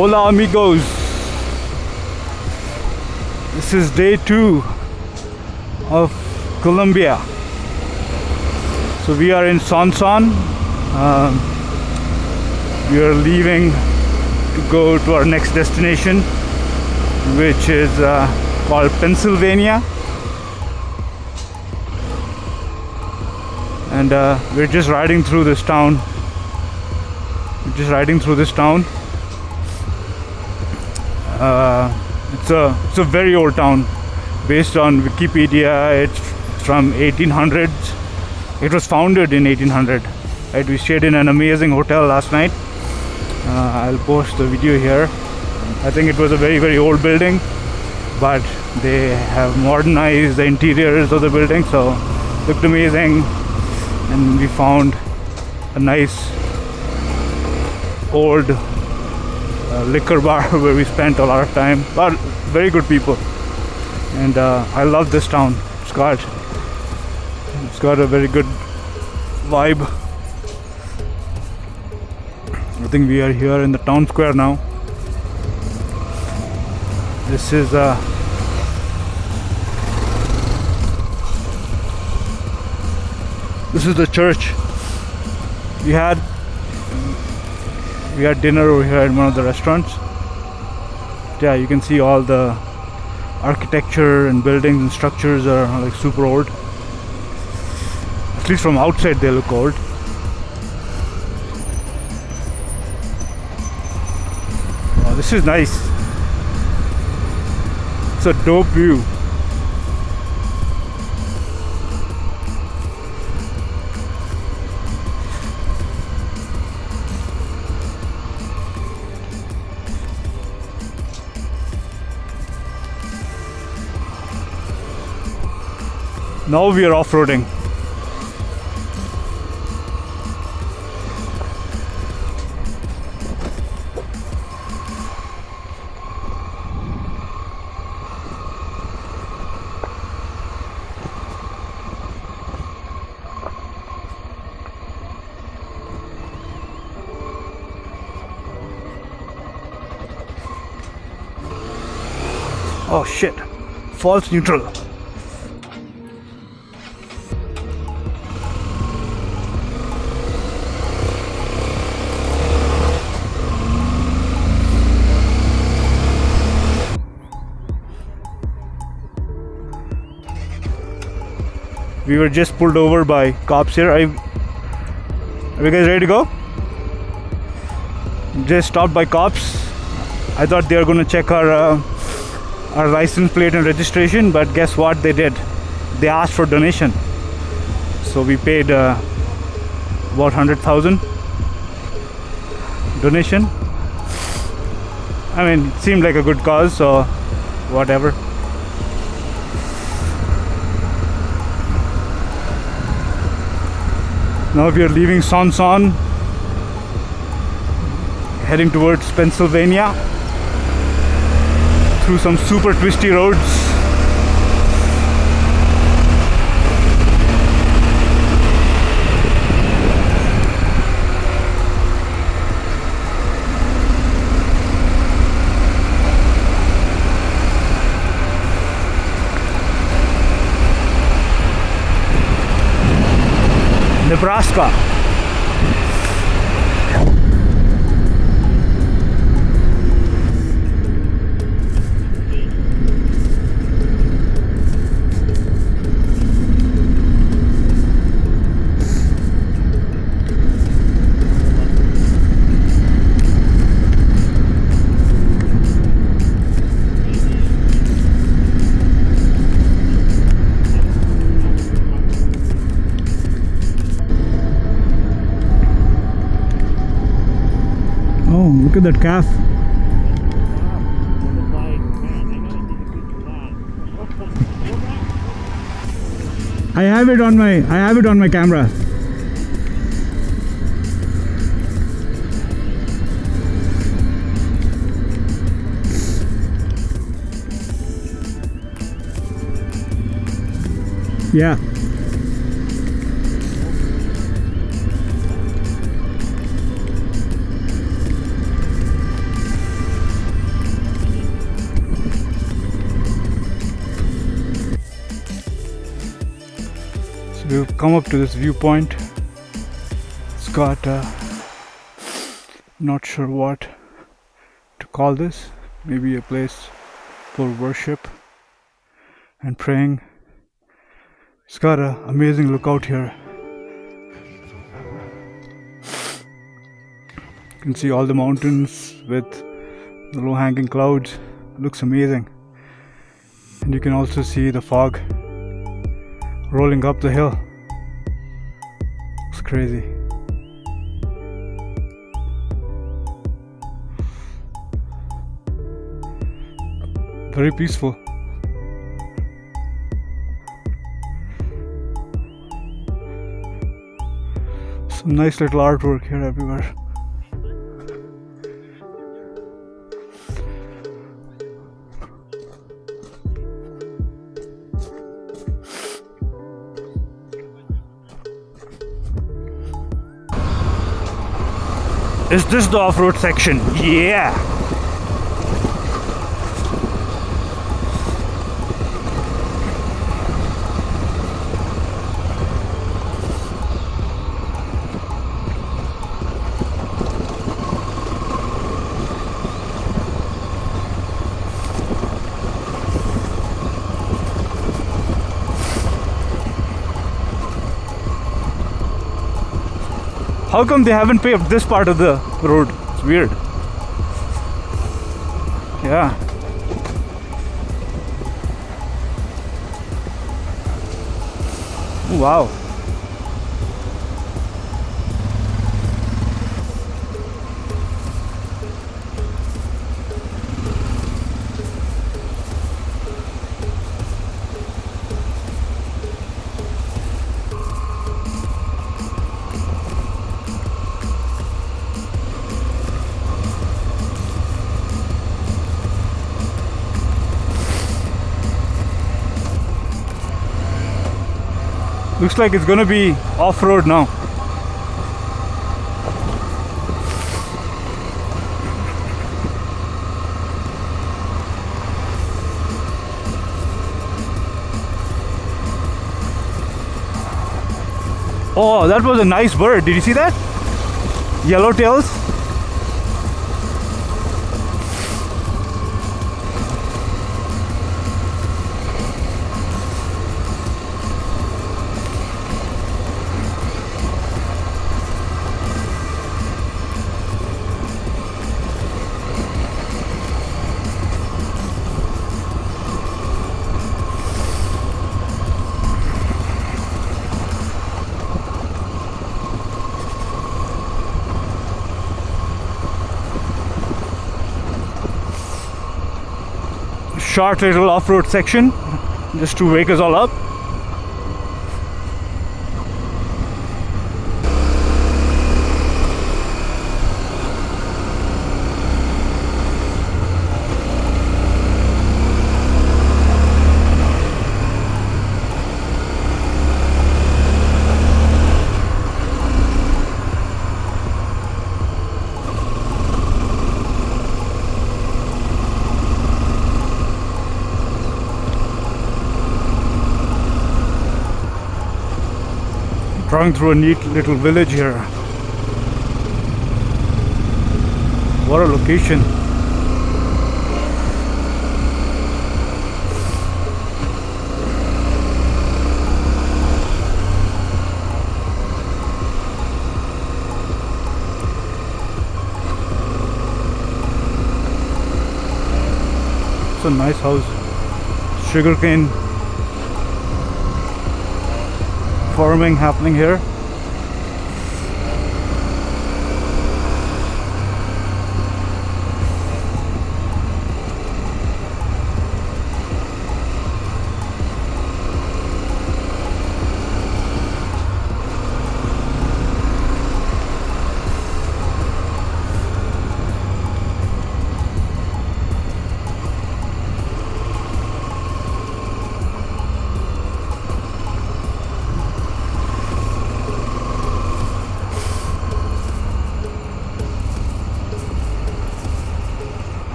Hola amigos. This is day 2 of Colombia. So we are in Sonson. We are leaving to go to our next destination, which is called Pennsylvania. And we're just riding through this town. It's a very old town. Based on Wikipedia, it's from 1800s. It was founded in 1800. Right? We stayed in an amazing hotel last night. I'll post the video here. I think it was a very, very old building, but they have modernized the interiors of the building, so it looked amazing. And we found a nice old liquor bar where we spent a lot of time. But very good people, and I love this town. It's got a very good vibe. I think we are here in the town square now. This is the church. We had dinner over here in one of the restaurants. Yeah, you can see all the architecture and buildings and structures are like super old. At least from outside they look old. Oh, this is nice. It's a dope view. Now we are off-roading. Oh shit, false neutral. We were just pulled over by cops here. Are you guys ready to go? Just stopped by cops. I thought they were going to check our license plate and registration, but guess what they did? They asked for donation. So we paid about 100,000 donation. I mean, it seemed like a good cause, so whatever. Now we are leaving Sonson, heading towards Pennsylvania through some super twisty roads. Nebraska. Look at that calf. I have it on my camera. Yeah. We've come up to this viewpoint. It's got not sure what to call this. Maybe a place for worship and praying. It's got an amazing lookout here. You can see all the mountains with the low-hanging clouds. It looks amazing. And you can also see the fog rolling up the hill. It's crazy. Very peaceful. Some nice little artwork here everywhere. Is this the off-road section? Yeah! How come they haven't paved this part of the road? It's weird. Yeah. Wow. Looks like it's gonna be off-road now. Oh, that was a nice bird. Did you see that? Yellowtails. Short little off-road section just to wake us all up. Driving through a neat little village here. What a location. It's a nice house. Sugarcane farming happening here.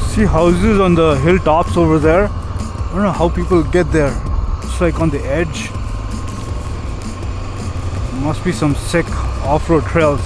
See houses on the hilltops over there. I don't know how people get there. It's like on the edge. Must be some sick off-road trails.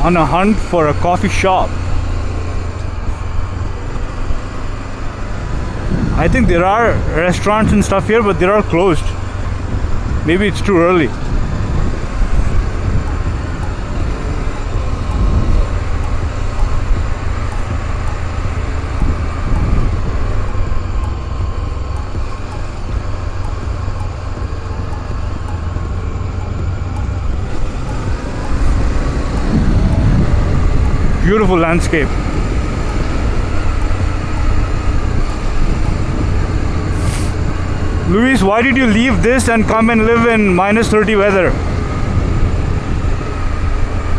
On a hunt for a coffee shop. I think there are restaurants and stuff here, but they're all closed. Maybe it's too early. Beautiful landscape. Luis, why did you leave this and come and live in -30 weather?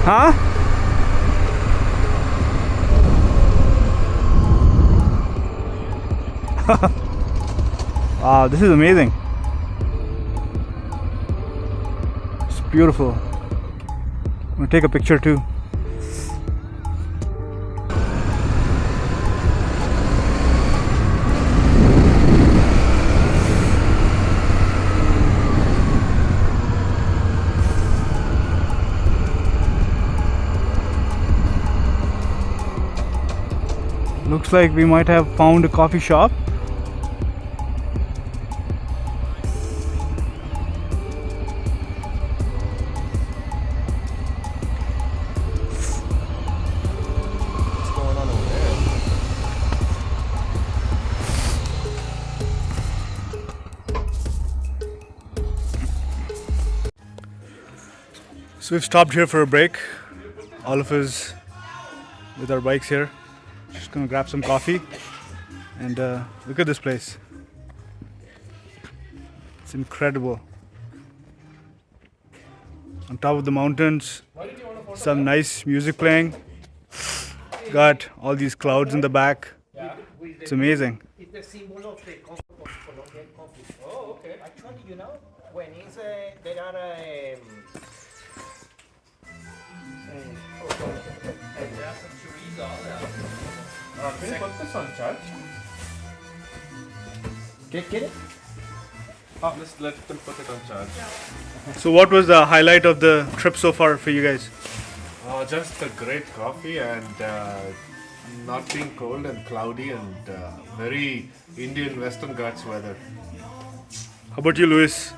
Huh? Wow, this is amazing. It's beautiful. I'm gonna take a picture too. Looks like we might have found a coffee shop. What's going on over there? So we've stopped here for a break. All of us with our bikes here. Just gonna grab some coffee and look at this place. It's incredible. On top of the mountains, some nice music playing. Got all these clouds in the back. It's amazing. It's the symbol of the Colombian coffee. Oh, okay. Actually, you know, when it's, there are Can you put this on charge? ¿Qué quiere? Let's let them put it on charge. So what was the highlight of the trip so far for you guys? Just a great coffee and not being cold and cloudy and very Indian Western Ghats weather. How about you, Luis?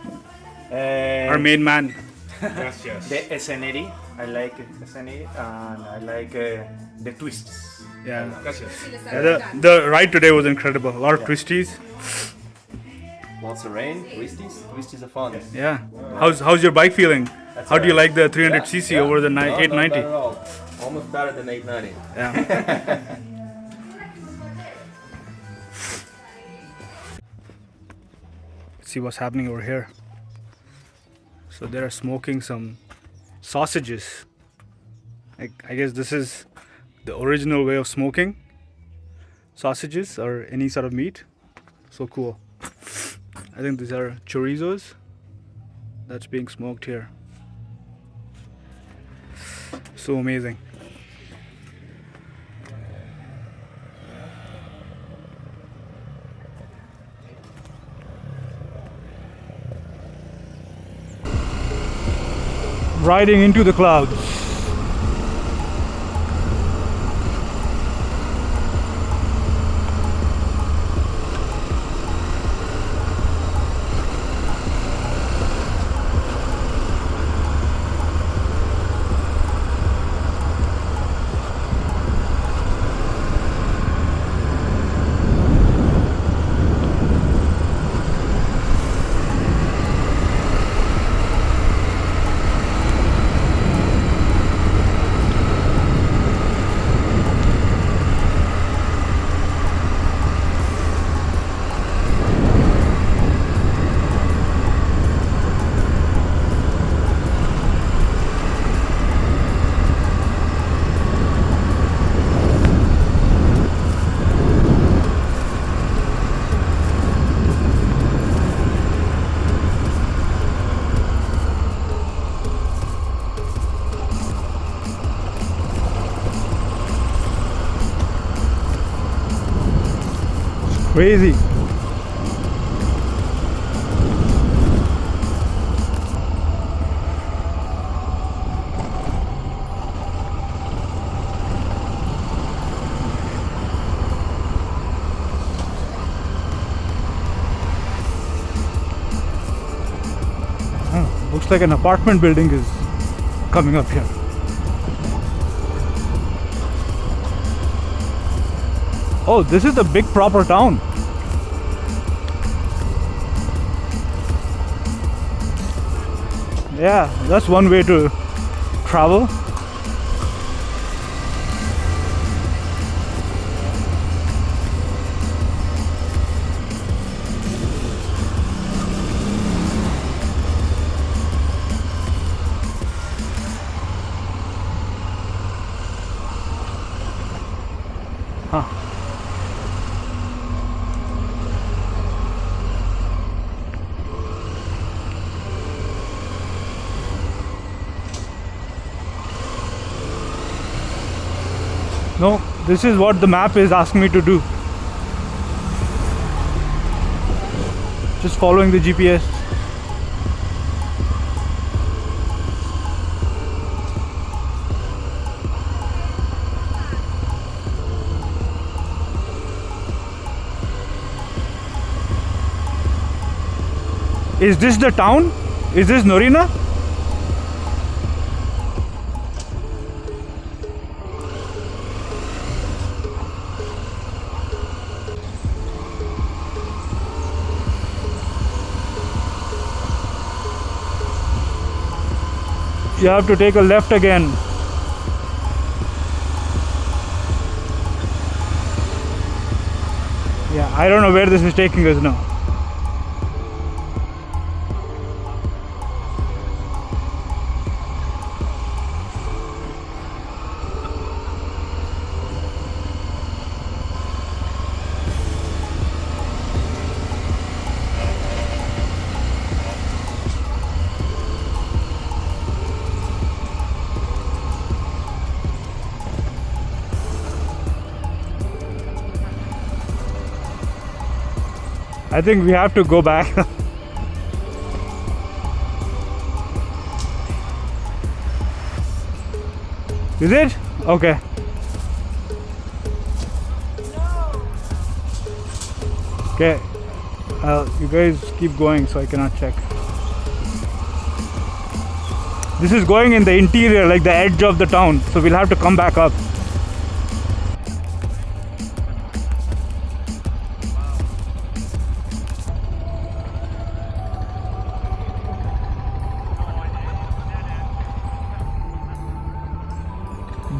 Our main man. Yes, yes. The scenery. I like scenery and I like the twists. Yeah. Yes, yes. Yeah, the ride today was incredible. A lot of twisties. Lots of rain, twisties. Twisties are fun. Yeah. How's your bike feeling? How do you like the 300cc over the 890? Almost better than 890. Yeah. See what's happening over here. So they are smoking some sausages. I guess this is the original way of smoking sausages or any sort of meat. So cool. I think these are chorizos that's being smoked here. So amazing. Riding into the clouds. Crazy. Looks like an apartment building is coming up here. Oh, this is the big proper town. Yeah, that's one way to travel. No, this is what the map is asking me to do. Just following the GPS. Is this the town? Is this Norina? You have to take a left again. Yeah, I don't know where this is taking us now. I think we have to go back. Is it? Okay. Okay. You guys keep going so I cannot check. This is going in the interior, like the edge of the town, so we'll have to come back up.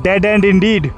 Dead end indeed.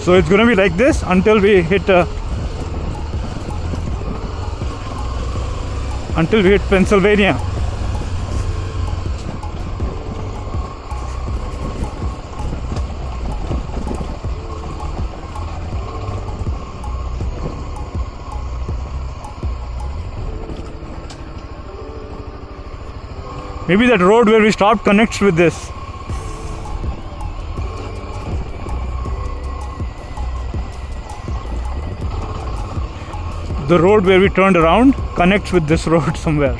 So it's gonna be like this until we hit Pennsylvania. Maybe that road where we stopped connects with this. The road where we turned around connects with this road somewhere.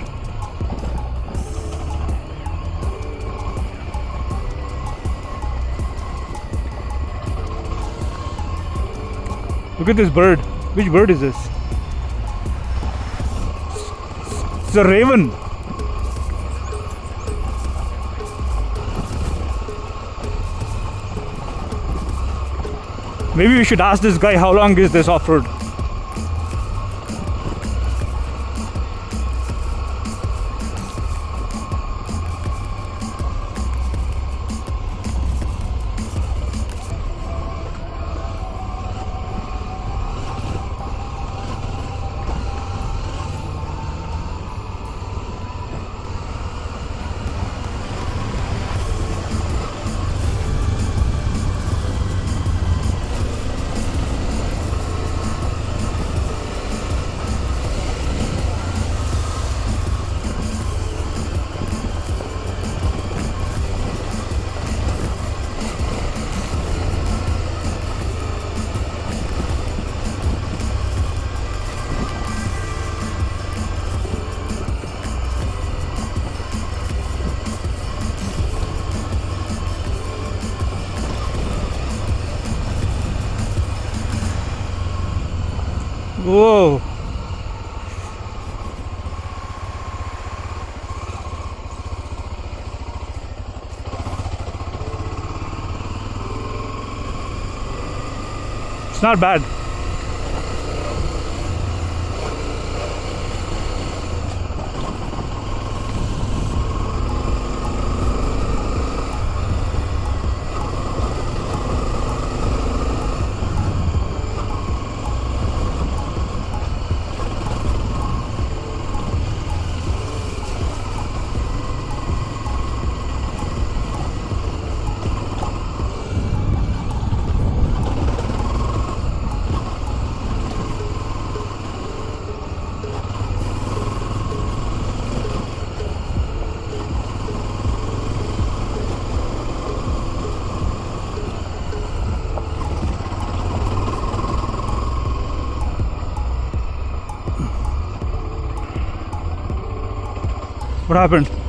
Look at this bird. Which bird is this? It's a raven. Maybe we should ask this guy how long is this off-road. Whoa. It's not bad. What happened?